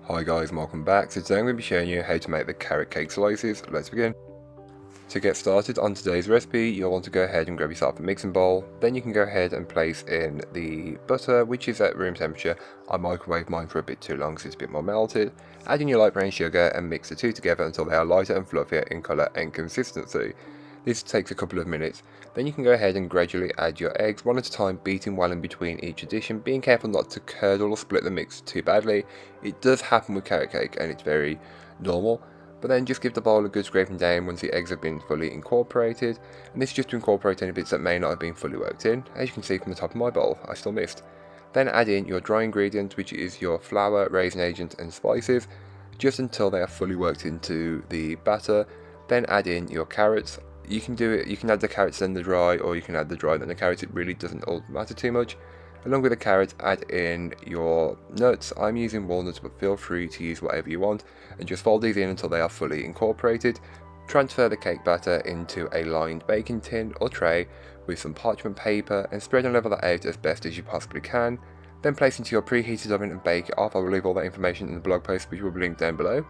Hi guys, welcome back. So today I'm going to be showing you how to make the carrot cake slices. Let's begin. To get started on today's recipe, you'll want to go ahead and grab yourself a mixing bowl. Then you can go ahead and place in the butter, which is at room temperature. I microwaved mine for a bit too long so it's a bit more melted. Add in your light brown sugar and mix the two together until they are lighter and fluffier in colour and consistency. This takes a couple of minutes. Then you can go ahead and gradually add your eggs one at a time, beating well in between each addition, being careful not to curdle or split the mix too badly. It does happen with carrot cake and it's very normal, but then just give the bowl a good scraping down once the eggs have been fully incorporated, and this is just to incorporate any bits that may not have been fully worked in. As you can see from the top of my bowl, I still missed. Then add in your dry ingredients, which is your flour, raisin agent and spices, just until they are fully worked into the batter. Then add in your carrots. You can add the carrots then the dry, or you can add the dry then the carrots. It really doesn't all matter too much. Along with the carrots, add in your nuts. I'm using walnuts, but feel free to use whatever you want, and just fold these in until they are fully incorporated. Transfer the cake batter into a lined baking tin or tray with some parchment paper and spread and level that out as best as you possibly can. Then place into your preheated oven and bake it off. I will leave all that information in the blog post, which will be linked down below.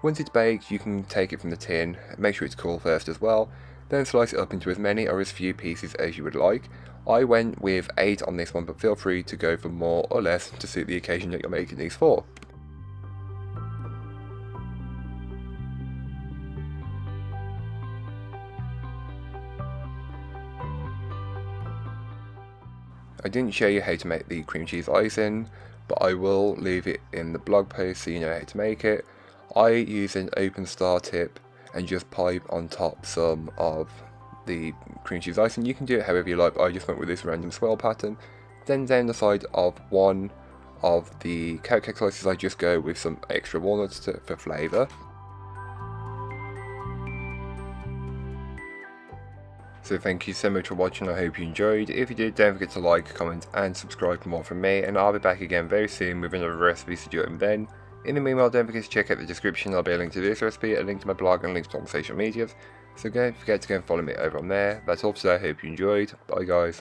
Once it's baked, you can take it from the tin, make sure it's cool first as well. Then slice it up into as many or as few pieces as you would like. I went with 8 on this one, but feel free to go for more or less to suit the occasion that you're making these for. I didn't show you how to make the cream cheese icing, but I will leave it in the blog post so you know how to make it. I use an open star tip and just pipe on top some of the cream cheese icing. You can do it however you like, but I just went with this random swirl pattern. Then down the side of one of the carrot cake slices, I just go with some extra walnuts for flavour. So thank you so much for watching. I hope you enjoyed. If you did, don't forget to like, comment and subscribe for more from me, and I'll be back again very soon with another recipe, so do it then. In the meanwhile, don't forget to check out the description. There'll be a link to this recipe, a link to my blog and links to all my social medias. So don't forget to go and follow me over on there. That's all for today. I hope you enjoyed. Bye guys.